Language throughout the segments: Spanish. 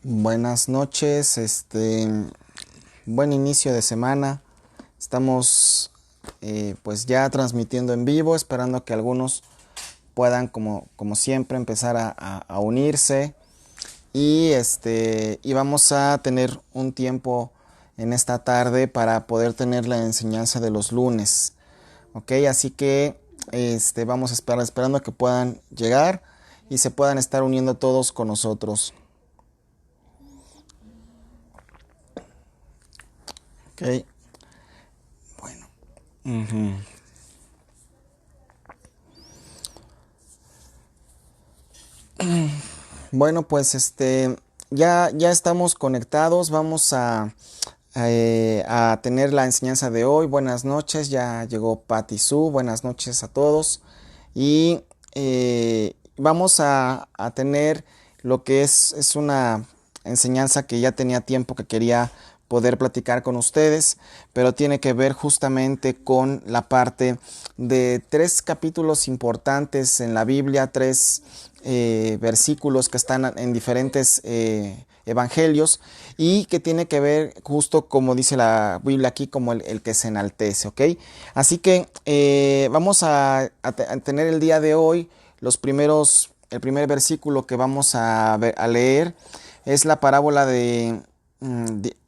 Buenas noches, buen inicio de semana. Estamos pues ya transmitiendo en vivo, esperando que algunos puedan como siempre empezar a unirse y vamos a tener un tiempo en esta tarde para poder tener la enseñanza de los lunes. Ok, así que vamos a esperando que puedan llegar y se puedan estar uniendo todos con nosotros. Ok, bueno. Ujú. Bueno, pues ya estamos conectados. Vamos a tener la enseñanza de hoy. Buenas noches, ya llegó Patti Su. Buenas noches a todos. Y vamos a tener lo que es una enseñanza que ya tenía tiempo que quería poder platicar con ustedes, pero tiene que ver justamente con la parte de tres capítulos importantes en la Biblia, tres versículos que están en diferentes evangelios y que tiene que ver justo como dice la Biblia aquí, como el que se enaltece, ¿ok? Así que vamos a tener el día de hoy el primer versículo que vamos a leer es la parábola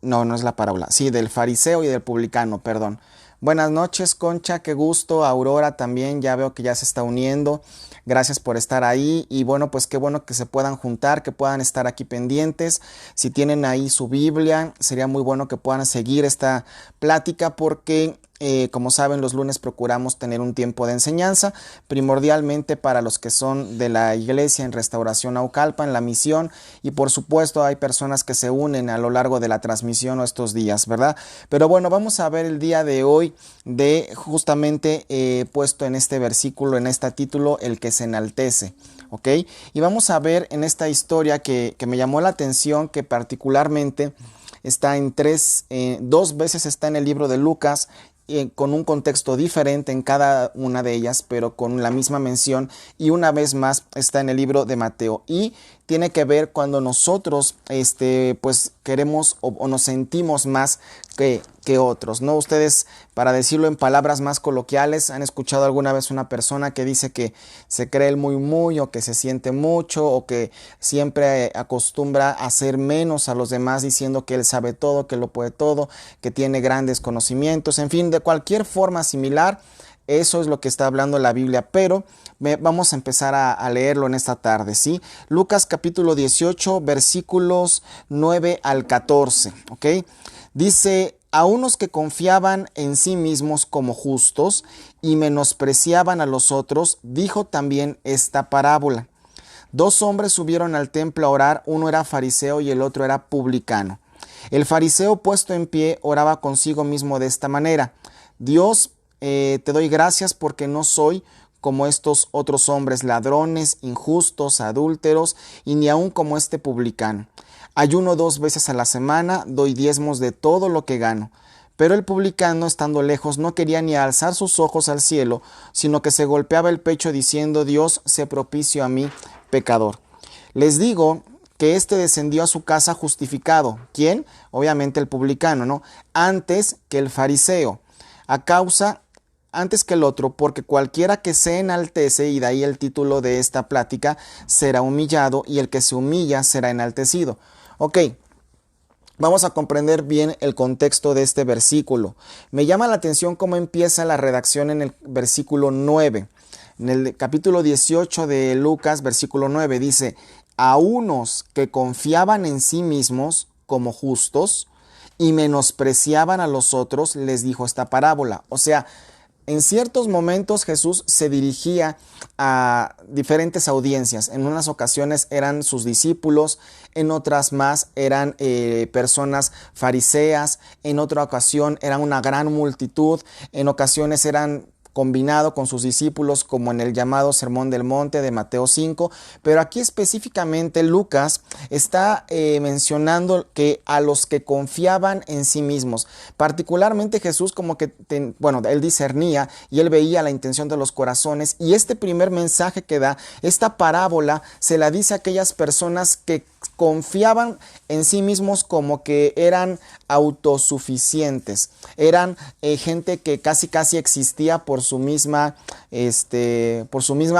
no es la parábola, sí, del fariseo y del publicano, perdón. Buenas noches, Concha, qué gusto. Aurora también, ya veo que ya se está uniendo. Gracias por estar ahí y bueno, pues qué bueno que se puedan juntar, que puedan estar aquí pendientes. Si tienen ahí su Biblia, sería muy bueno que puedan seguir esta plática porque como saben, los lunes procuramos tener un tiempo de enseñanza, primordialmente para los que son de la iglesia en Restauración Naucalpan, en la misión, y por supuesto hay personas que se unen a lo largo de la transmisión o estos días, ¿verdad? Pero bueno, vamos a ver el día de hoy de justamente puesto en este versículo, en este título, el que se enaltece. ¿Ok? Y vamos a ver en esta historia que me llamó la atención, que particularmente está dos veces está en el libro de Lucas, con un contexto diferente en cada una de ellas, pero con la misma mención, y una vez más está en el libro de Mateo, y tiene que ver cuando nosotros pues queremos o nos sentimos más que otros, ¿no? Ustedes, para decirlo en palabras más coloquiales, han escuchado alguna vez una persona que dice que se cree el muy o que se siente mucho o que siempre acostumbra a hacer menos a los demás diciendo que él sabe todo, que lo puede todo, que tiene grandes conocimientos, en fin, de cualquier forma similar. Eso es lo que está hablando la Biblia, pero vamos a empezar a leerlo en esta tarde, ¿sí? Lucas capítulo 18, versículos 9 al 14, ¿ok? Dice: a unos que confiaban en sí mismos como justos y menospreciaban a los otros, dijo también esta parábola. Dos hombres subieron al templo a orar, uno era fariseo y el otro era publicano. El fariseo, puesto en pie, oraba consigo mismo de esta manera: Dios, te doy gracias porque no soy como estos otros hombres, ladrones, injustos, adúlteros, y ni aun como este publicano. Ayuno 2 veces a la semana, doy diezmos de todo lo que gano. Pero el publicano, estando lejos, no quería ni alzar sus ojos al cielo, sino que se golpeaba el pecho diciendo: Dios, sé propicio a mí, pecador. Les digo que éste descendió a su casa justificado. ¿Quién? Obviamente el publicano, ¿no? Antes que el fariseo. Antes que el otro, porque cualquiera que se enaltece, y de ahí el título de esta plática, será humillado, y el que se humilla será enaltecido. Ok, vamos a comprender bien el contexto de este versículo. Me llama la atención cómo empieza la redacción en el versículo 9. En el capítulo 18 de Lucas, versículo 9, dice: a unos que confiaban en sí mismos como justos y menospreciaban a los otros, les dijo esta parábola. O sea, en ciertos momentos Jesús se dirigía a diferentes audiencias. En unas ocasiones eran sus discípulos, en otras más eran personas fariseas, en otra ocasión eran una gran multitud, en ocasiones eran combinado con sus discípulos, como en el llamado Sermón del Monte de Mateo 5, pero aquí específicamente Lucas está mencionando que a los que confiaban en sí mismos, particularmente Jesús como que, él discernía y él veía la intención de los corazones, y este primer mensaje que da, esta parábola, se la dice a aquellas personas que confiaban en sí mismos como que eran autosuficientes, eran gente que casi existía por su misma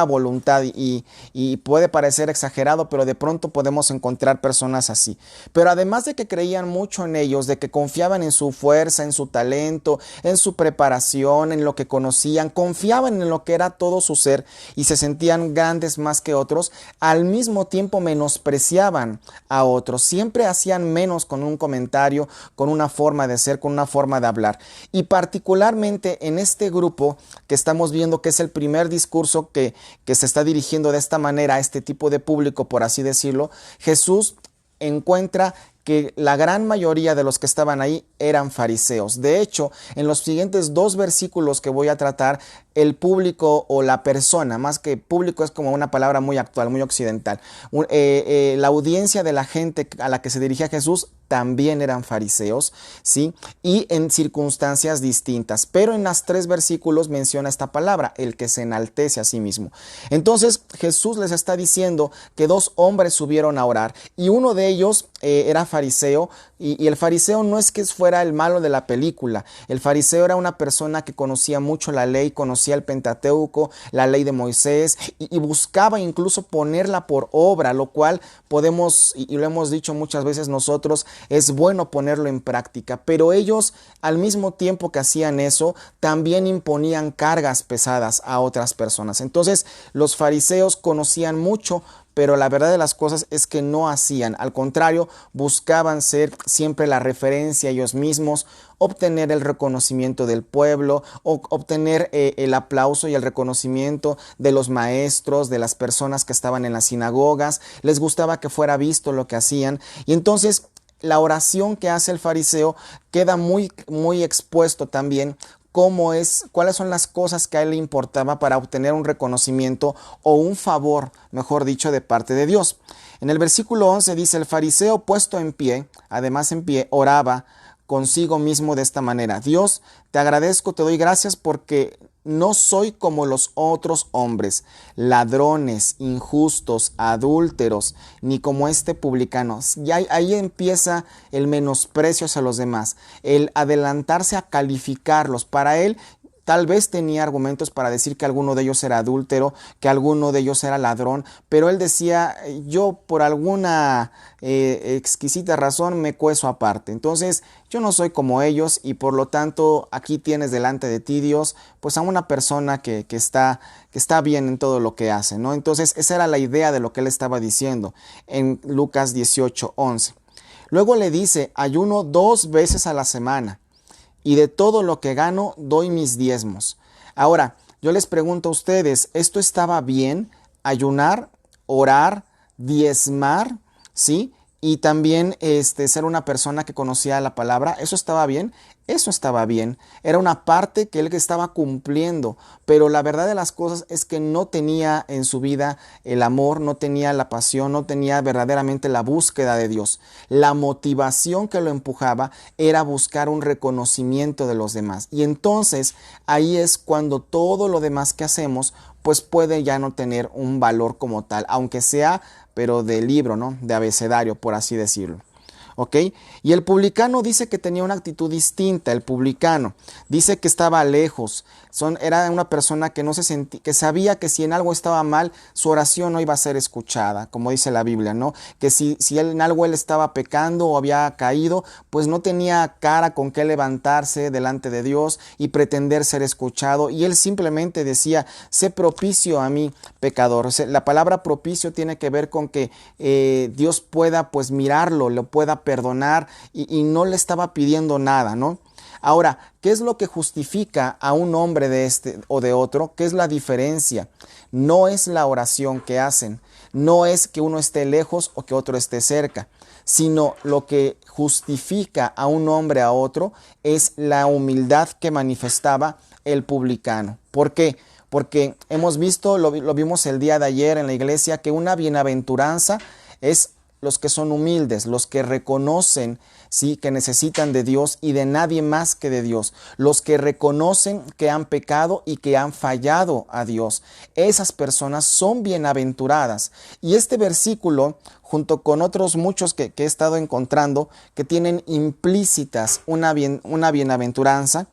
voluntad, y puede parecer exagerado, pero de pronto podemos encontrar personas así. Pero además de que creían mucho en ellos, de que confiaban en su fuerza, en su talento, en su preparación, en lo que conocían, confiaban en lo que era todo su ser y se sentían grandes más que otros, al mismo tiempo menospreciaban a otros, siempre hacían menos con un comentario, con una forma de ser, con una forma de hablar. Y particularmente en este grupo que estamos viendo, que es el primer discurso que se está dirigiendo de esta manera a este tipo de público, por así decirlo, Jesús encuentra que la gran mayoría de los que estaban ahí eran fariseos. De hecho, en los siguientes 2 versículos que voy a tratar, el público o la persona, más que público es como una palabra muy actual, muy occidental, la audiencia de la gente a la que se dirigía Jesús también eran fariseos, ¿sí? Y en circunstancias distintas, pero en los 3 versículos menciona esta palabra, el que se enaltece a sí mismo. Entonces Jesús les está diciendo que 2 hombres subieron a orar, y uno de ellos era fariseo, y el fariseo no es que fuera el malo de la película. El fariseo era una persona que conocía mucho la ley, conocía el Pentateuco, la ley de Moisés, y buscaba incluso ponerla por obra, lo cual podemos, y lo hemos dicho muchas veces nosotros, es bueno ponerlo en práctica. Pero ellos, al mismo tiempo que hacían eso, también imponían cargas pesadas a otras personas. Entonces los fariseos conocían mucho, pero la verdad de las cosas es que no hacían. Al contrario, buscaban ser siempre la referencia ellos mismos, obtener el reconocimiento del pueblo, o obtener el aplauso y el reconocimiento de los maestros, de las personas que estaban en las sinagogas. Les gustaba que fuera visto lo que hacían, y entonces la oración que hace el fariseo queda muy expuesto también cuáles son las cosas que a él le importaba para obtener un reconocimiento o un favor, mejor dicho, de parte de Dios. En el versículo 11 dice: el fariseo, puesto en pie, además en pie, oraba consigo mismo de esta manera: Dios, te agradezco, te doy gracias porque no soy como los otros hombres, ladrones, injustos, adúlteros, ni como este publicano. Y ahí empieza el menosprecio hacia los demás, el adelantarse a calificarlos. Para él, tal vez tenía argumentos para decir que alguno de ellos era adúltero, que alguno de ellos era ladrón, pero él decía: yo por alguna exquisita razón me cuezo aparte. Entonces yo no soy como ellos, y por lo tanto aquí tienes delante de ti, Dios, pues a una persona que está bien en todo lo que hace, ¿no? Entonces esa era la idea de lo que él estaba diciendo en Lucas 18:11. Luego le dice: ayuno 2 veces a la semana, y de todo lo que gano doy mis diezmos. Ahora, yo les pregunto a ustedes, ¿esto estaba bien? Ayunar, orar, diezmar, ¿sí? Y también ser una persona que conocía la palabra, ¿eso estaba bien? Eso estaba bien. Era una parte que él estaba cumpliendo, pero la verdad de las cosas es que no tenía en su vida el amor, no tenía la pasión, no tenía verdaderamente la búsqueda de Dios. La motivación que lo empujaba era buscar un reconocimiento de los demás. Y entonces ahí es cuando todo lo demás que hacemos pues puede ya no tener un valor como tal, aunque sea pero de libro, ¿no? De abecedario, por así decirlo. ¿Ok? Y el publicano dice que tenía una actitud distinta. El publicano dice que estaba lejos. Era una persona que que sabía que si en algo estaba mal, su oración no iba a ser escuchada, como dice la Biblia, ¿no? Que si en algo él estaba pecando o había caído, pues no tenía cara con qué levantarse delante de Dios y pretender ser escuchado. Y él simplemente decía: sé propicio a mí, pecador. O sea, la palabra propicio tiene que ver con que Dios pueda pues mirarlo, lo pueda perdonar, y no le estaba pidiendo nada, ¿no? Ahora, ¿qué es lo que justifica a un hombre de este o de otro? ¿Qué es la diferencia? No es la oración que hacen, no es que uno esté lejos o que otro esté cerca, sino lo que justifica a un hombre a otro es la humildad que manifestaba el publicano. ¿Por qué? Porque hemos visto, lo vimos el día de ayer en la iglesia, que una bienaventuranza es los que son humildes, los que reconocen, sí, que necesitan de Dios y de nadie más que de Dios, los que reconocen que han pecado y que han fallado a Dios. Esas personas son bienaventuradas. Y este versículo, junto con otros muchos que he estado encontrando, que tienen implícitas una bienaventuranza.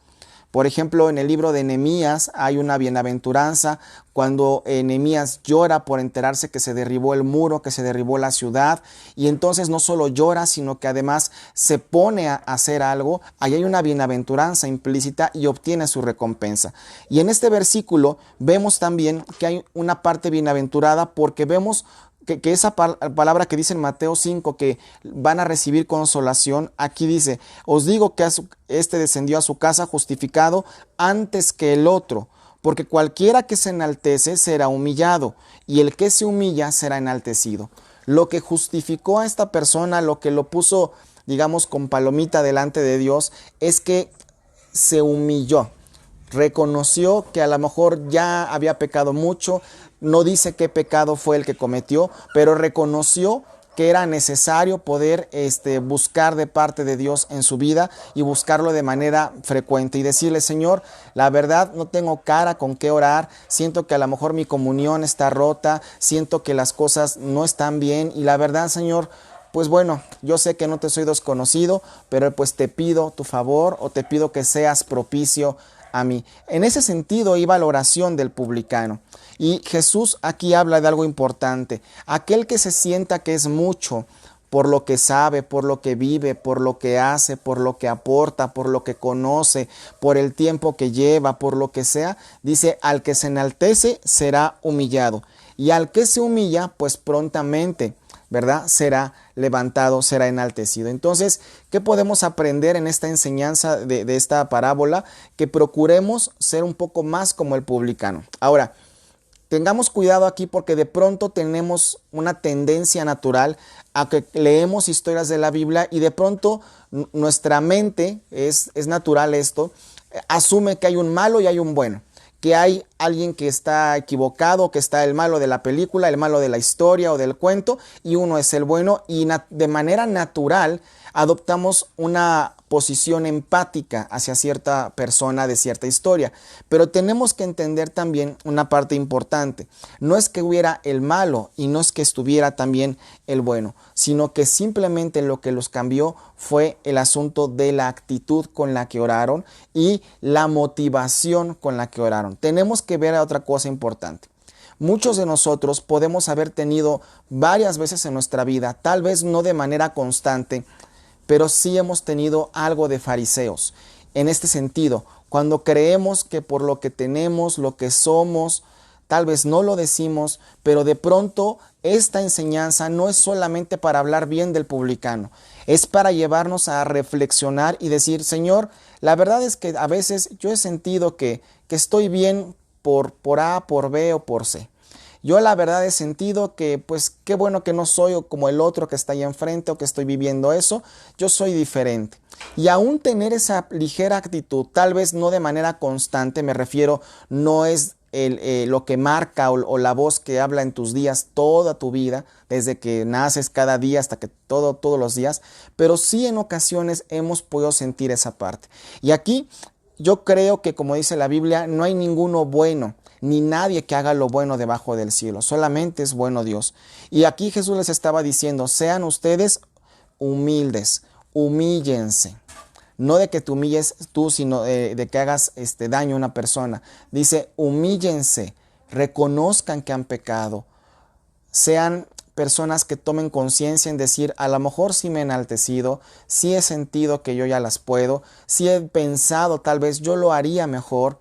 Por ejemplo, en el libro de Nehemías hay una bienaventuranza cuando Nehemías llora por enterarse que se derribó el muro, que se derribó la ciudad, y entonces no solo llora, sino que además se pone a hacer algo. Ahí hay una bienaventuranza implícita y obtiene su recompensa. Y en este versículo vemos también que hay una parte bienaventurada porque vemos que esa palabra que dice en Mateo 5, que van a recibir consolación, aquí dice, os digo que este descendió a su casa justificado antes que el otro, porque cualquiera que se enaltece será humillado, y el que se humilla será enaltecido. Lo que justificó a esta persona, lo que lo puso, digamos, con palomita delante de Dios, es que se humilló. Reconoció que a lo mejor ya había pecado mucho, no dice qué pecado fue el que cometió, pero reconoció que era necesario poder buscar de parte de Dios en su vida y buscarlo de manera frecuente y decirle, Señor, la verdad no tengo cara con qué orar, siento que a lo mejor mi comunión está rota, siento que las cosas no están bien y la verdad, Señor, pues bueno, yo sé que no te soy desconocido, pero pues te pido tu favor o te pido que seas propicio a mí. En ese sentido iba la oración del publicano. Y Jesús aquí habla de algo importante. Aquel que se sienta que es mucho por lo que sabe, por lo que vive, por lo que hace, por lo que aporta, por lo que conoce, por el tiempo que lleva, por lo que sea, dice, al que se enaltece será humillado. Y al que se humilla, pues prontamente, ¿verdad? Será levantado, será enaltecido. Entonces, ¿qué podemos aprender en esta enseñanza de esta parábola? Que procuremos ser un poco más como el publicano. Ahora, tengamos cuidado aquí porque de pronto tenemos una tendencia natural a que leemos historias de la Biblia y de pronto nuestra mente, es natural esto, asume que hay un malo y hay un bueno. Que hay alguien que está equivocado, que está el malo de la película, el malo de la historia o del cuento, y uno es el bueno, y de manera natural adoptamos una posición empática hacia cierta persona de cierta historia. Pero tenemos que entender también una parte importante. No es que hubiera el malo y no es que estuviera también el bueno, sino que simplemente lo que los cambió fue el asunto de la actitud con la que oraron y la motivación con la que oraron. Tenemos que ver otra cosa importante. Muchos de nosotros podemos haber tenido varias veces en nuestra vida, tal vez no de manera constante, pero sí hemos tenido algo de fariseos. En este sentido, cuando creemos que por lo que tenemos, lo que somos, tal vez no lo decimos, pero de pronto esta enseñanza no es solamente para hablar bien del publicano, es para llevarnos a reflexionar y decir, Señor, la verdad es que a veces yo he sentido que estoy bien por A, por B o por C. Yo la verdad he sentido que pues qué bueno que no soy como el otro que está ahí enfrente o que estoy viviendo eso, yo soy diferente. Y aún tener esa ligera actitud, tal vez no de manera constante, me refiero, no es lo que marca o la voz que habla en tus días toda tu vida, desde que naces cada día hasta que todos los días, pero sí en ocasiones hemos podido sentir esa parte. Y aquí yo creo que, como dice la Biblia, no hay ninguno bueno, ni nadie que haga lo bueno debajo del cielo, solamente es bueno Dios. Y aquí Jesús les estaba diciendo, sean ustedes humildes, humíllense. No de que te humilles tú, sino de que hagas daño a una persona. Dice, humíllense, reconozcan que han pecado, sean personas que tomen conciencia en decir, a lo mejor sí me he enaltecido, sí he sentido que yo ya las puedo, sí he pensado tal vez yo lo haría mejor,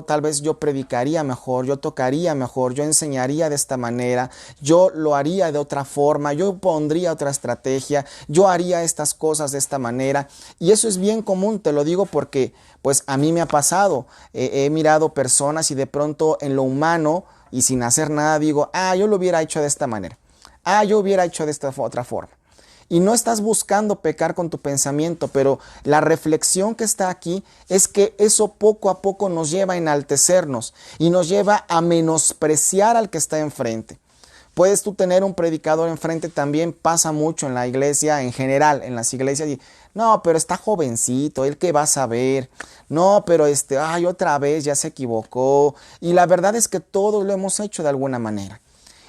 tal vez yo predicaría mejor, yo tocaría mejor, yo enseñaría de esta manera, yo lo haría de otra forma, yo pondría otra estrategia, yo haría estas cosas de esta manera. Y eso es bien común, te lo digo porque pues a mí me ha pasado. He mirado personas y de pronto en lo humano y sin hacer nada digo, yo lo hubiera hecho de esta manera, yo hubiera hecho de esta otra forma. Y no estás buscando pecar con tu pensamiento, pero la reflexión que está aquí es que eso poco a poco nos lleva a enaltecernos y nos lleva a menospreciar al que está enfrente. Puedes tú tener un predicador enfrente, también pasa mucho en la iglesia, en general, en las iglesias, y no, pero está jovencito, él qué va a saber, no, pero otra vez ya se equivocó, y la verdad es que todos lo hemos hecho de alguna manera.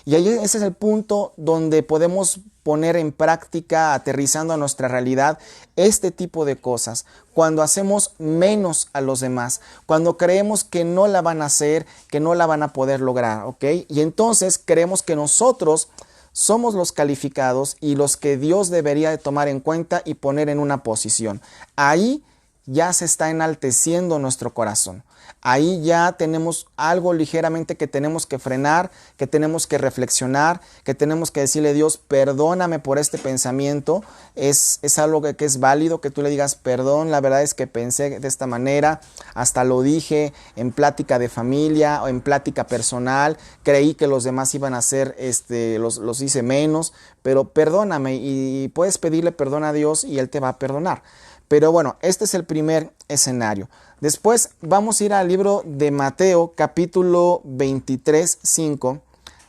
Y ahí ese es el punto donde podemos poner en práctica, aterrizando a nuestra realidad, este tipo de cosas. Cuando hacemos menos a los demás, cuando creemos que no la van a hacer, que no la van a poder lograr, ¿ok? Y entonces creemos que nosotros somos los calificados y los que Dios debería de tomar en cuenta y poner en una posición. Ahí ya se está enalteciendo nuestro corazón. Ahí ya tenemos algo ligeramente que tenemos que frenar, que tenemos que reflexionar, que tenemos que decirle a Dios, perdóname por este pensamiento. Es algo que es válido, que tú le digas, perdón, la verdad es que pensé de esta manera, hasta lo dije en plática de familia o en plática personal, creí que los demás iban a hacer, los hice menos, pero perdóname, y puedes pedirle perdón a Dios y Él te va a perdonar. Pero bueno, este es el primer escenario. Después vamos a ir al libro de Mateo, capítulo 23, 5.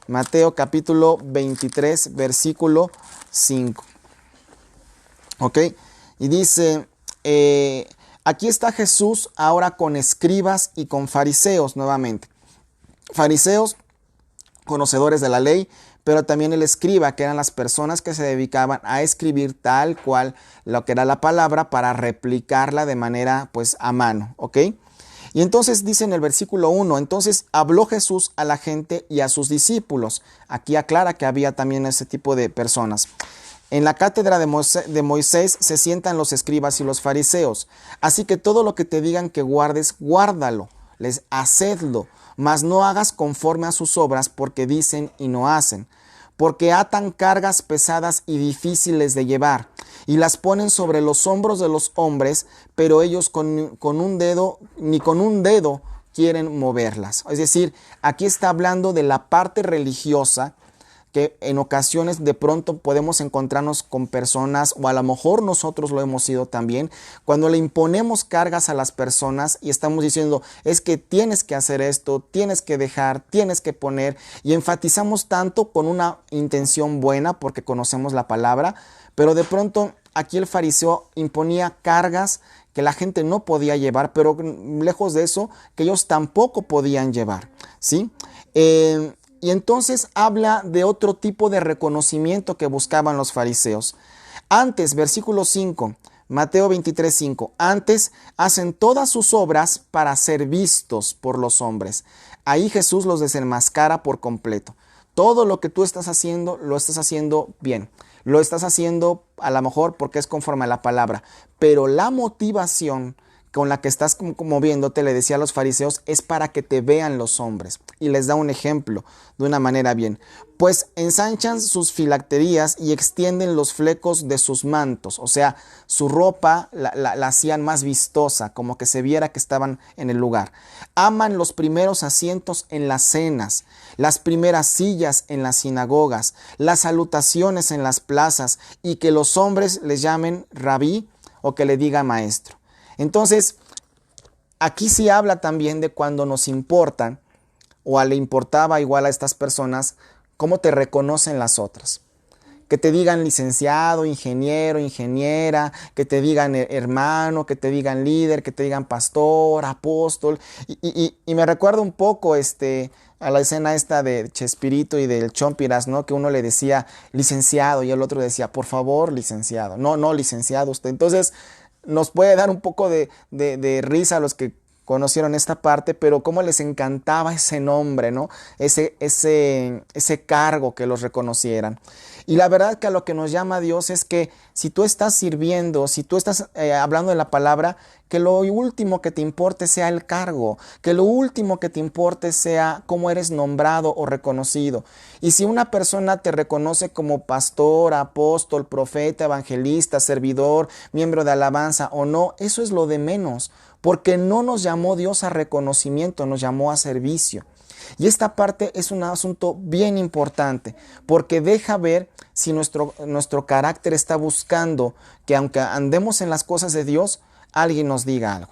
Mateo, capítulo 23, versículo 5. ¿Ok? Y dice, aquí está Jesús ahora con escribas y con fariseos nuevamente. Fariseos, conocedores de la ley, pero también el escriba, que eran las personas que se dedicaban a escribir tal cual lo que era la palabra para replicarla de manera pues a mano, ¿ok? Y entonces dice en el versículo 1, entonces habló Jesús a la gente y a sus discípulos. Aquí aclara que había también ese tipo de personas. En la cátedra de Moisés se sientan los escribas y los fariseos. Así que todo lo que te digan que guardes, guárdalo, hacedlo, mas no hagas conforme a sus obras, porque dicen y no hacen. Porque atan cargas pesadas y difíciles de llevar, y las ponen sobre los hombros de los hombres, pero ellos ni con un dedo quieren moverlas. Es decir, aquí está hablando de la parte religiosa, que en ocasiones de pronto podemos encontrarnos con personas, o a lo mejor nosotros lo hemos sido también, cuando le imponemos cargas a las personas y estamos diciendo, es que tienes que hacer esto, tienes que dejar, tienes que poner, y enfatizamos tanto con una intención buena porque conocemos la palabra, pero de pronto aquí el fariseo imponía cargas que la gente no podía llevar, pero lejos de eso, que ellos tampoco podían llevar, ¿sí? Y entonces habla de otro tipo de reconocimiento que buscaban los fariseos. Antes, versículo 5, Mateo 23, 5, antes hacen todas sus obras para ser vistos por los hombres. Ahí Jesús los desenmascara por completo. Todo lo que tú estás haciendo, lo estás haciendo bien. Lo estás haciendo a lo mejor porque es conforme a la palabra. Pero la motivación con la que estás moviéndote, le decía a los fariseos, es para que te vean los hombres. Y les da un ejemplo de una manera bien. Pues ensanchan sus filacterías y extienden los flecos de sus mantos. O sea, su ropa la hacían más vistosa, como que se viera que estaban en el lugar. Aman los primeros asientos en las cenas, las primeras sillas en las sinagogas, las salutaciones en las plazas, y que los hombres les llamen rabí o que le digan maestro. Entonces, aquí sí habla también de cuando nos importan, o le importaba igual a estas personas, cómo te reconocen las otras. Que te digan licenciado, ingeniero, ingeniera, que te digan hermano, que te digan líder, que te digan pastor, apóstol. Y me recuerda un poco a la escena esta de Chespirito y del Chompiras, ¿no? Que uno le decía licenciado y el otro decía, por favor, licenciado. No, licenciado usted. Entonces, nos puede dar un poco de risa a los que conocieron esta parte, pero cómo les encantaba ese nombre, ¿no? Ese cargo que los reconocieran. Y la verdad que a lo que nos llama Dios es que si tú estás sirviendo, si tú estás hablando de la palabra, que lo último que te importe sea el cargo, que lo último que te importe sea cómo eres nombrado o reconocido. Y si una persona te reconoce como pastor, apóstol, profeta, evangelista, servidor, miembro de alabanza o no, eso es lo de menos, porque no nos llamó Dios a reconocimiento, nos llamó a servicio. Y esta parte es un asunto bien importante porque deja ver si nuestro carácter está buscando que aunque andemos en las cosas de Dios, alguien nos diga algo.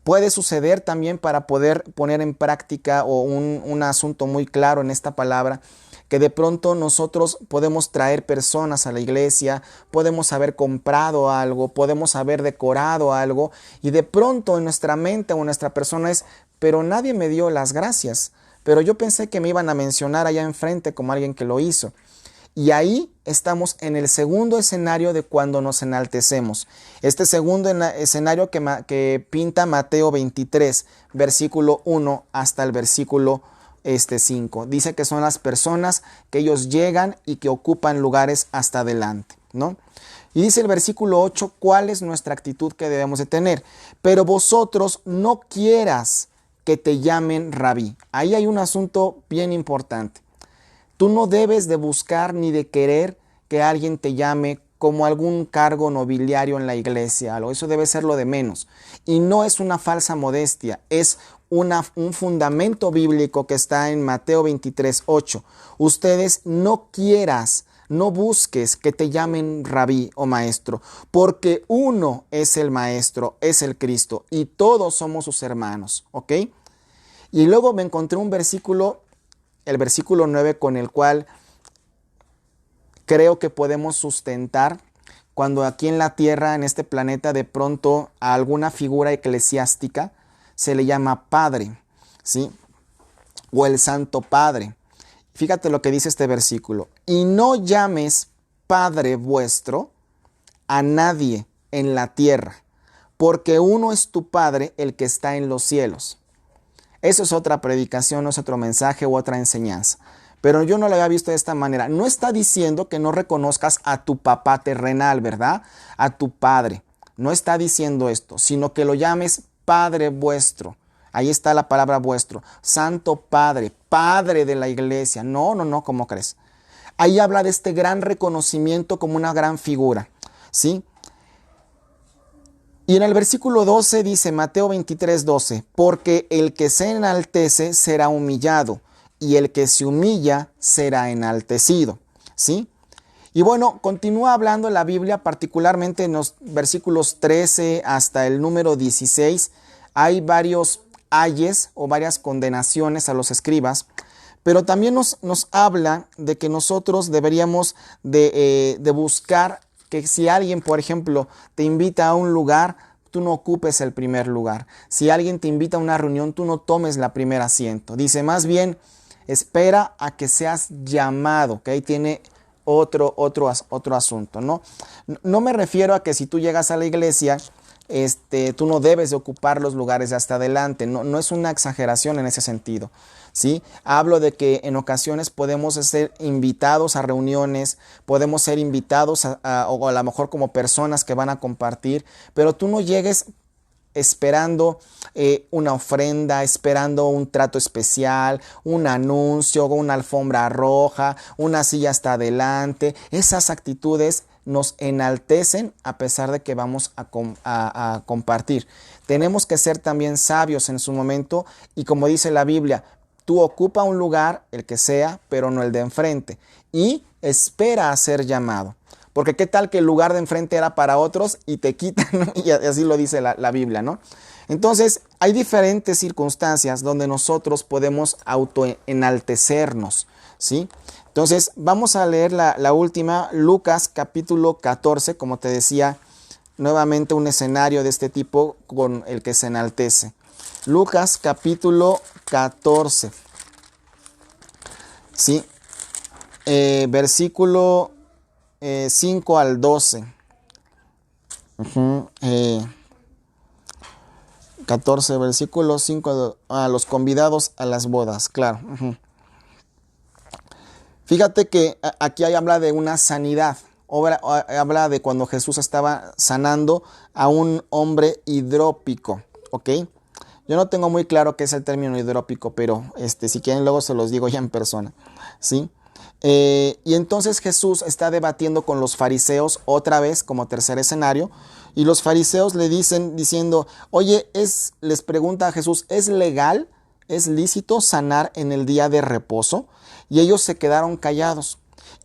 Puede suceder también para poder poner en práctica o un asunto muy claro en esta palabra, que de pronto nosotros podemos traer personas a la iglesia, podemos haber comprado algo, podemos haber decorado algo y de pronto en nuestra mente o en nuestra persona es, pero nadie me dio las gracias. Pero yo pensé que me iban a mencionar allá enfrente como alguien que lo hizo. Y ahí estamos en el segundo escenario de cuando nos enaltecemos. Este segundo escenario que pinta Mateo 23, versículo 1 hasta el versículo 5. Dice que son las personas que ellos llegan y que ocupan lugares hasta adelante, ¿no? Y dice el versículo 8, ¿cuál es nuestra actitud que debemos de tener? Pero vosotros no quieras que te llamen rabí. Ahí hay un asunto bien importante. Tú no debes de buscar ni de querer que alguien te llame como algún cargo nobiliario en la iglesia. Eso debe ser lo de menos. Y no es una falsa modestia, es un fundamento bíblico que está en Mateo 23, 8. Ustedes no quieras, no busques que te llamen rabí o maestro, porque uno es el maestro, es el Cristo, y todos somos sus hermanos, ¿ok? Y luego me encontré un versículo, el versículo 9, con el cual creo que podemos sustentar cuando aquí en la tierra, en este planeta, de pronto a alguna figura eclesiástica se le llama Padre, ¿sí? O el Santo Padre. Fíjate lo que dice este versículo. Y no llames Padre vuestro a nadie en la tierra, porque uno es tu Padre, el que está en los cielos. Eso es otra predicación, es otro mensaje u otra enseñanza. Pero yo no lo había visto de esta manera. No está diciendo que no reconozcas a tu papá terrenal, ¿verdad? A tu padre. No está diciendo esto, sino que lo llames Padre vuestro. Ahí está la palabra vuestro. Santo Padre, Padre de la iglesia. No, ¿cómo crees? Ahí habla de este gran reconocimiento como una gran figura, ¿sí? Y en el versículo 12 dice, Mateo 23, 12, porque el que se enaltece será humillado, y el que se humilla será enaltecido, ¿sí? Y bueno, continúa hablando la Biblia, particularmente en los versículos 13 hasta el número 16, hay varios ayes o varias condenaciones a los escribas, pero también nos habla de que nosotros deberíamos de buscar que si alguien, por ejemplo, te invita a un lugar, tú no ocupes el primer lugar. Si alguien te invita a una reunión, tú no tomes la primer asiento. Dice, más bien, espera a que seas llamado, que ahí tiene otro asunto, ¿no? No me refiero a que si tú llegas a la iglesia, tú no debes de ocupar los lugares de hasta adelante. No es una exageración en ese sentido, ¿sí? Hablo de que en ocasiones podemos ser invitados a reuniones, podemos ser invitados o a lo mejor como personas que van a compartir, pero tú no llegues esperando una ofrenda, esperando un trato especial, un anuncio, una alfombra roja, una silla hasta adelante. Esas actitudes nos enaltecen a pesar de que vamos a compartir. Tenemos que ser también sabios en su momento y como dice la Biblia, tú ocupa un lugar, el que sea, pero no el de enfrente, y espera a ser llamado. Porque qué tal que el lugar de enfrente era para otros y te quitan, ¿no? Y así lo dice la Biblia, ¿no? Entonces, hay diferentes circunstancias donde nosotros podemos autoenaltecernos, ¿sí? Entonces, vamos a leer la última, Lucas capítulo 14, como te decía, nuevamente un escenario de este tipo con el que se enaltece. Lucas capítulo 14, ¿sí? Versículo 5 al 12. 14, versículo 5, a los convidados a las bodas, claro. Fíjate que aquí habla de una sanidad, habla de cuando Jesús estaba sanando a un hombre hidrópico, ¿ok? Yo no tengo muy claro qué es el término hidrópico, pero si quieren luego se los digo ya en persona, ¿sí? Y entonces Jesús está debatiendo con los fariseos otra vez como tercer escenario, y los fariseos le diciendo, oye, les pregunta a Jesús, ¿es legal, es lícito sanar en el día de reposo? Y ellos se quedaron callados.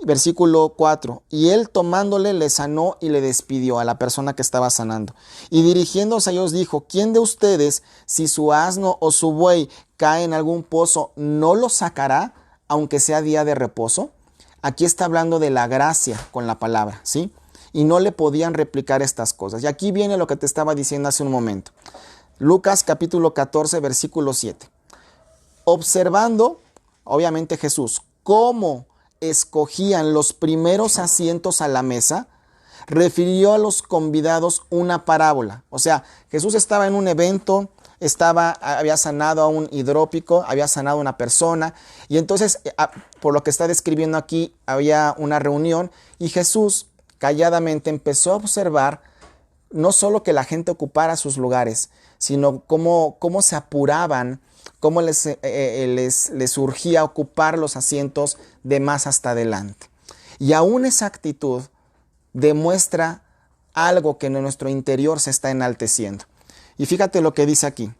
Versículo 4, y él tomándole le sanó y le despidió a la persona que estaba sanando. Y dirigiéndose a ellos dijo, ¿quién de ustedes, si su asno o su buey cae en algún pozo, no lo sacará, aunque sea día de reposo? Aquí está hablando de la gracia con la palabra, ¿sí? Y no le podían replicar estas cosas. Y aquí viene lo que te estaba diciendo hace un momento. Lucas capítulo 14, versículo 7. Observando, obviamente Jesús, cómo escogían los primeros asientos a la mesa, refirió a los convidados una parábola. O sea, Jesús estaba en un evento, había sanado a un hidrópico, había sanado a una persona, y entonces, por lo que está describiendo aquí, había una reunión, y Jesús calladamente empezó a observar no solo que la gente ocupara sus lugares, sino cómo se apuraban, cómo les surgía ocupar los asientos de más hasta adelante. Y aún esa actitud demuestra algo que en nuestro interior se está enalteciendo. Y fíjate lo que dice aquí,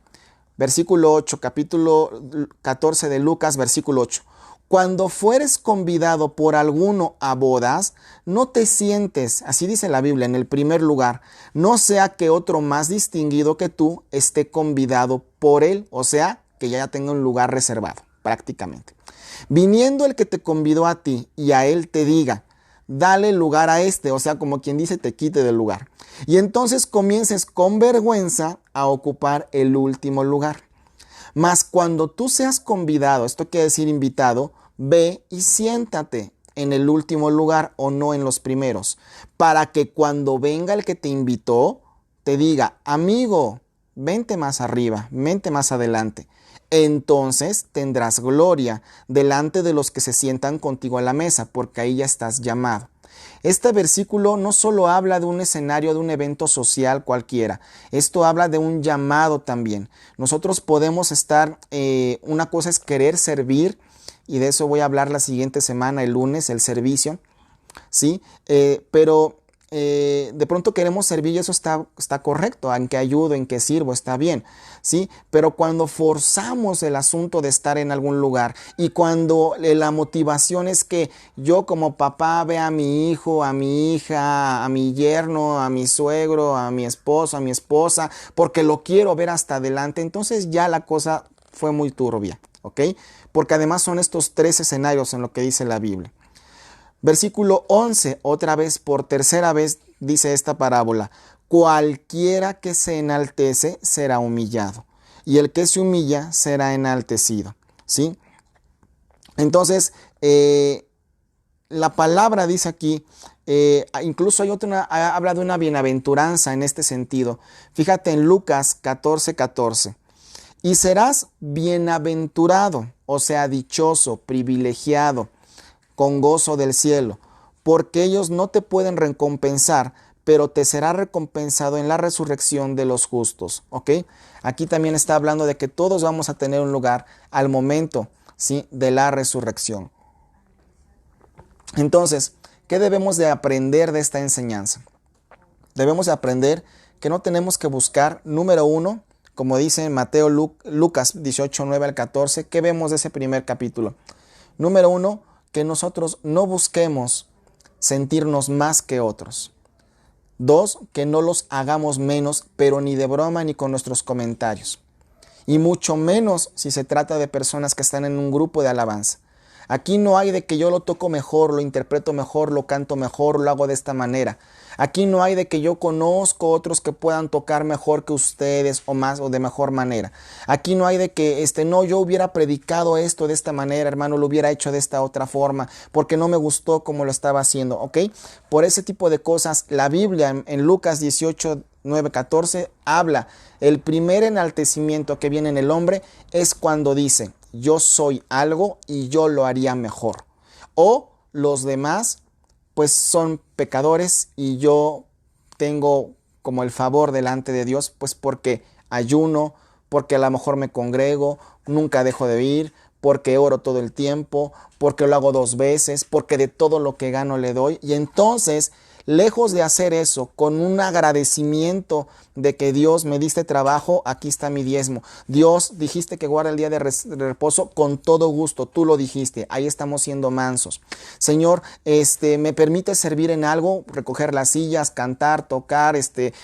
versículo 8, capítulo 14 de Lucas, versículo 8. Cuando fueres convidado por alguno a bodas, no te sientes, así dice la Biblia, en el primer lugar, no sea que otro más distinguido que tú esté convidado por él, o sea, que ya tenga un lugar reservado, prácticamente. Viniendo el que te convidó a ti y a él te diga, dale lugar a este, o sea, como quien dice, te quite del lugar. Y entonces comiences con vergüenza a ocupar el último lugar. Mas cuando tú seas convidado, esto quiere decir invitado, ve y siéntate en el último lugar o no en los primeros, para que cuando venga el que te invitó, te diga, amigo, vente más arriba, vente más adelante. Entonces tendrás gloria delante de los que se sientan contigo a la mesa, porque ahí ya estás llamado. Este versículo no solo habla de un escenario, de un evento social cualquiera. Esto habla de un llamado también. Nosotros podemos estar, una cosa es querer servir, y de eso voy a hablar la siguiente semana, el lunes, el servicio, ¿sí? Pero de pronto queremos servir y eso está correcto, en que ayudo, en que sirvo, está bien, ¿sí? Pero cuando forzamos el asunto de estar en algún lugar y cuando la motivación es que yo como papá vea a mi hijo, a mi hija, a mi yerno, a mi suegro, a mi esposo, a mi esposa, porque lo quiero ver hasta adelante, entonces ya la cosa fue muy turbia, ¿ok? Porque además son estos 3 escenarios en lo que dice la Biblia. Versículo 11, otra vez, por tercera vez, dice esta parábola. Cualquiera que se enaltece será humillado, y el que se humilla será enaltecido, ¿sí? Entonces, la palabra dice aquí, incluso habla de una bienaventuranza en este sentido. Fíjate en Lucas 14, 14. Y serás bienaventurado, o sea, dichoso, privilegiado, con gozo del cielo, porque ellos no te pueden recompensar, pero te será recompensado en la resurrección de los justos, ¿ok? Aquí también está hablando de que todos vamos a tener un lugar al momento, ¿sí?, de la resurrección. Entonces, ¿qué debemos de aprender de esta enseñanza? Debemos de aprender que no tenemos que buscar, número 1, como dice en Lucas 18, 9 al 14, ¿qué vemos de ese primer capítulo? Número 1, que nosotros no busquemos sentirnos más que otros. 2, que no los hagamos menos, pero ni de broma ni con nuestros comentarios. Y mucho menos si se trata de personas que están en un grupo de alabanza. Aquí no hay de que yo lo toco mejor, lo interpreto mejor, lo canto mejor, lo hago de esta manera. Aquí no hay de que yo conozco otros que puedan tocar mejor que ustedes o más o de mejor manera. Aquí no hay de que no, yo hubiera predicado esto de esta manera, hermano, lo hubiera hecho de esta otra forma, porque no me gustó como lo estaba haciendo, ¿ok? Por ese tipo de cosas, la Biblia en Lucas 18, 9:14 habla, el primer enaltecimiento que viene en el hombre es cuando dice, yo soy algo y yo lo haría mejor. O los demás pues son pecadores y yo tengo como el favor delante de Dios, pues porque ayuno, porque a lo mejor me congrego, nunca dejo de ir, porque oro todo el tiempo, porque lo hago 2 veces, porque de todo lo que gano le doy. Y entonces, lejos de hacer eso, con un agradecimiento de que Dios me diste trabajo, aquí está mi diezmo. Dios, dijiste que guarda el día de reposo con todo gusto, tú lo dijiste, ahí estamos siendo mansos. Señor, me permite servir en algo, recoger las sillas, cantar, tocar,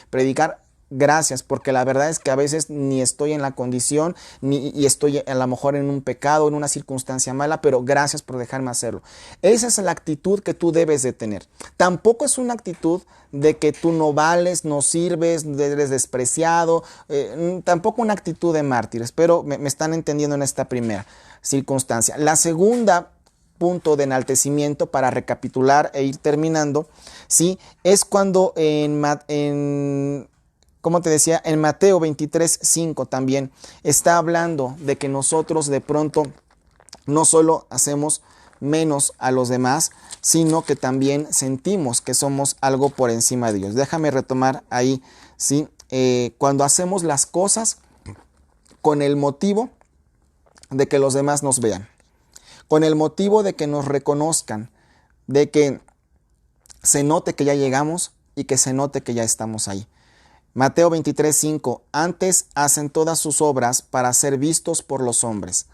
predicar. Gracias, porque la verdad es que a veces ni estoy en la condición, y estoy a lo mejor en un pecado, en una circunstancia mala, pero gracias por dejarme hacerlo. Esa es la actitud que tú debes de tener. Tampoco es una actitud de que tú no vales, no sirves, eres despreciado, tampoco una actitud de mártires, pero me están entendiendo en esta primera circunstancia. La segunda punto de enaltecimiento, para recapitular e ir terminando, ¿sí? Es cuando como te decía, en Mateo 23:5 también está hablando de que nosotros de pronto no solo hacemos menos a los demás, sino que también sentimos que somos algo por encima de Dios. Déjame retomar ahí, ¿sí? Cuando hacemos las cosas con el motivo de que los demás nos vean, con el motivo de que nos reconozcan, de que se note que ya llegamos y que se note que ya estamos ahí. Mateo 23:5, antes hacen todas sus obras para ser vistos por los hombres.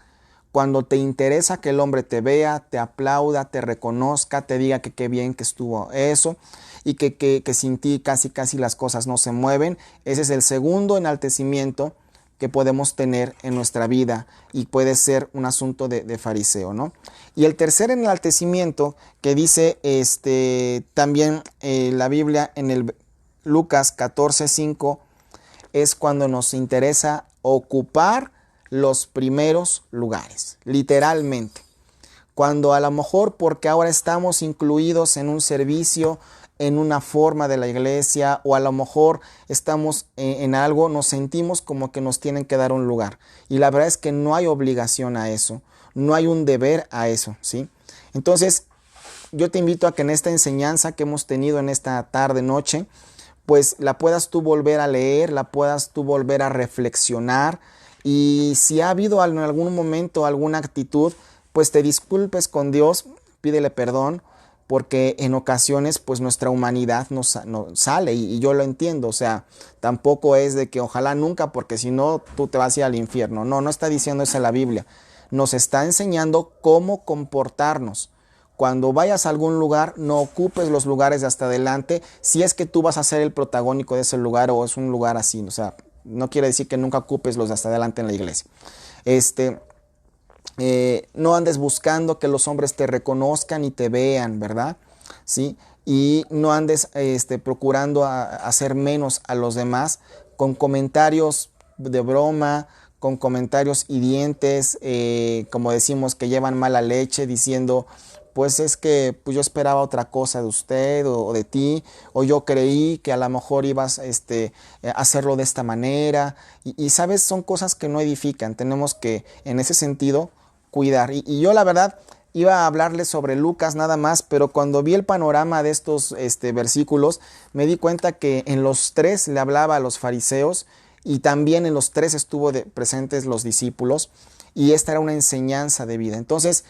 Cuando te interesa que el hombre te vea, te aplauda, te reconozca, te diga que qué bien que estuvo eso y que sin ti casi las cosas no se mueven, ese es el segundo enaltecimiento que podemos tener en nuestra vida y puede ser un asunto de fariseo, ¿no? Y el tercer enaltecimiento que dice también la Biblia en el Lucas 14:5 es cuando nos interesa ocupar los primeros lugares, literalmente. Cuando a lo mejor porque ahora estamos incluidos en un servicio, en una forma de la iglesia, o a lo mejor estamos en algo, nos sentimos como que nos tienen que dar un lugar. Y la verdad es que no hay obligación a eso, no hay un deber a eso, ¿sí? Entonces, yo te invito a que en esta enseñanza que hemos tenido en esta tarde, noche, pues la puedas tú volver a leer, la puedas tú volver a reflexionar, y si ha habido en algún momento alguna actitud, pues te disculpes con Dios, pídele perdón, porque en ocasiones pues nuestra humanidad no sale y yo lo entiendo, o sea, tampoco es de que ojalá nunca, porque si no tú te vas a ir al infierno. No está diciendo eso la Biblia, nos está enseñando cómo comportarnos. Cuando vayas a algún lugar, no ocupes los lugares de hasta adelante, si es que tú vas a ser el protagónico de ese lugar o es un lugar así, o sea, no quiere decir que nunca ocupes los de hasta adelante en la iglesia. No andes buscando que los hombres te reconozcan y te vean, ¿verdad? ¿Sí? Y no andes procurando hacer menos a los demás con comentarios de broma, con comentarios hirientes, como decimos, que llevan mala leche, diciendo, pues es que pues yo esperaba otra cosa de usted o de ti, o yo creí que a lo mejor ibas a hacerlo de esta manera, y sabes, son cosas que no edifican. Tenemos que en ese sentido cuidar, y yo la verdad iba a hablarles sobre Lucas nada más, pero cuando vi el panorama de estos versículos, me di cuenta que en los 3 le hablaba a los fariseos, y también en los 3 estuvo presentes los discípulos, y esta era una enseñanza de vida. Entonces,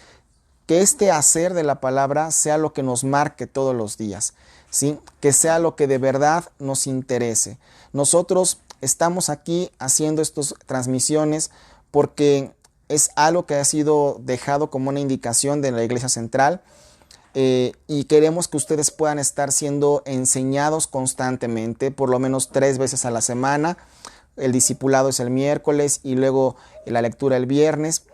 que este hacer de la palabra sea lo que nos marque todos los días, ¿sí? Que sea lo que de verdad nos interese. Nosotros estamos aquí haciendo estas transmisiones porque es algo que ha sido dejado como una indicación de la Iglesia Central, y queremos que ustedes puedan estar siendo enseñados constantemente, por lo menos 3 veces a la semana. El discipulado es el miércoles y luego la lectura el viernes.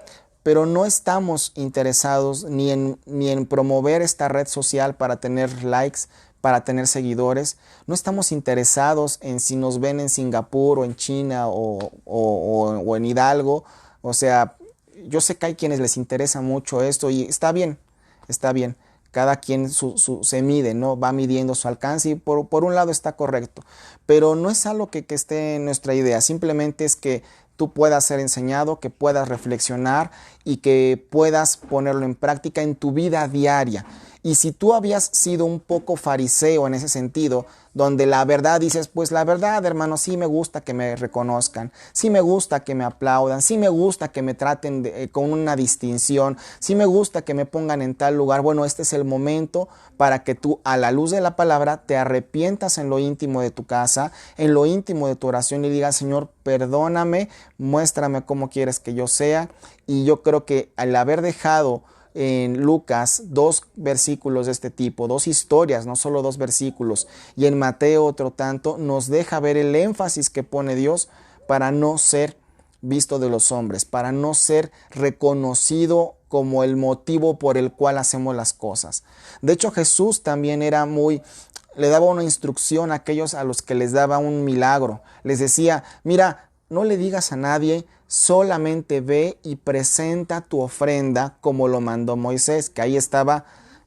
Pero no estamos interesados ni en promover esta red social para tener likes, para tener seguidores. No estamos interesados en si nos ven en Singapur o en China o en Hidalgo. O sea, yo sé que hay quienes les interesa mucho esto y está bien, cada quien se mide, ¿no? Va midiendo su alcance y por un lado está correcto, pero no es algo que esté en nuestra idea, simplemente es que tú puedas ser enseñado, que puedas reflexionar y que puedas ponerlo en práctica en tu vida diaria. Y si tú habías sido un poco fariseo en ese sentido, donde la verdad dices, pues la verdad, hermano, sí me gusta que me reconozcan, sí me gusta que me aplaudan, sí me gusta que me traten con una distinción, sí me gusta que me pongan en tal lugar. Bueno, este es el momento para que tú, a la luz de la palabra, te arrepientas en lo íntimo de tu casa, en lo íntimo de tu oración y digas, Señor, perdóname, muéstrame cómo quieres que yo sea. Y yo creo que al haber dejado en Lucas 2 versículos de este tipo, 2 historias, no solo 2 versículos, y en Mateo otro tanto, nos deja ver el énfasis que pone Dios para no ser visto de los hombres, para no ser reconocido como el motivo por el cual hacemos las cosas. De hecho, Jesús también le daba una instrucción a aquellos a los que les daba un milagro. Les decía, mira, no le digas a nadie, solamente ve y presenta tu ofrenda como lo mandó Moisés, que ahí estaba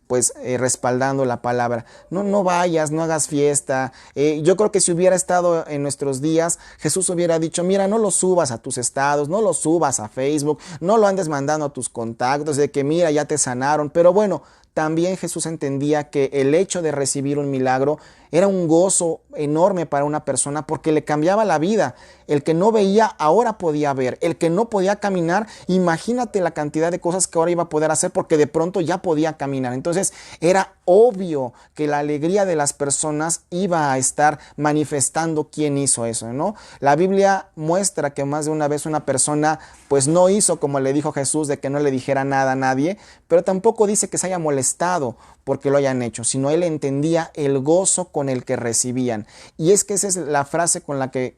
pues respaldando la palabra. No vayas, no hagas fiesta. Yo creo que si hubiera estado en nuestros días, Jesús hubiera dicho, mira, no lo subas a tus estados, no lo subas a Facebook, no lo andes mandando a tus contactos de que mira, ya te sanaron. Pero bueno, también Jesús entendía que el hecho de recibir un milagro era un gozo enorme para una persona porque le cambiaba la vida. El que no veía ahora podía ver. El que no podía caminar, imagínate la cantidad de cosas que ahora iba a poder hacer porque de pronto ya podía caminar. Entonces era obvio que la alegría de las personas iba a estar manifestando quién hizo eso, ¿no? La Biblia muestra que más de una vez una persona pues no hizo como le dijo Jesús de que no le dijera nada a nadie, pero tampoco dice que se haya molestado porque lo hayan hecho, sino él entendía el gozo con el que recibían. Y es que esa es la frase con la que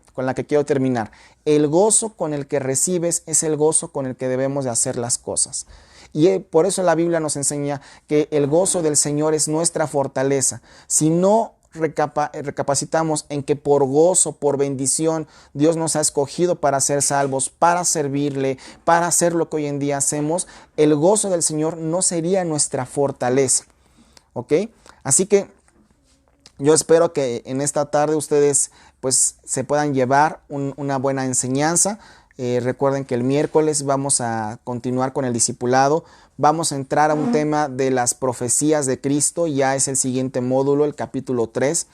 quiero terminar. El gozo con el que recibes es el gozo con el que debemos de hacer las cosas. Y por eso la Biblia nos enseña que el gozo del Señor es nuestra fortaleza. Si no recapacitamos en que por gozo, por bendición, Dios nos ha escogido para ser salvos, para servirle, para hacer lo que hoy en día hacemos, el gozo del Señor no sería nuestra fortaleza. ¿Ok? Así que yo espero que en esta tarde ustedes pues se puedan llevar una buena enseñanza. Recuerden que el miércoles vamos a continuar con el discipulado. Vamos a entrar a un tema de las profecías de Cristo. Ya es el siguiente módulo, el capítulo 3.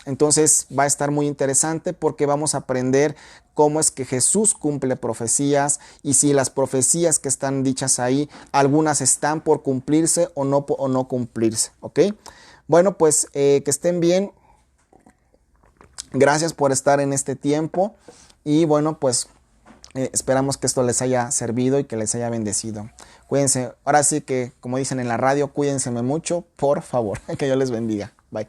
Entonces va a estar muy interesante porque vamos a aprender cómo es que Jesús cumple profecías y si las profecías que están dichas ahí, algunas están por cumplirse o no cumplirse. ¿Ok? Bueno, pues que estén bien. Gracias por estar en este tiempo. Y bueno, pues esperamos que esto les haya servido y que les haya bendecido. Cuídense. Ahora sí que, como dicen en la radio, cuídense mucho, por favor. Que Dios les bendiga. Bye.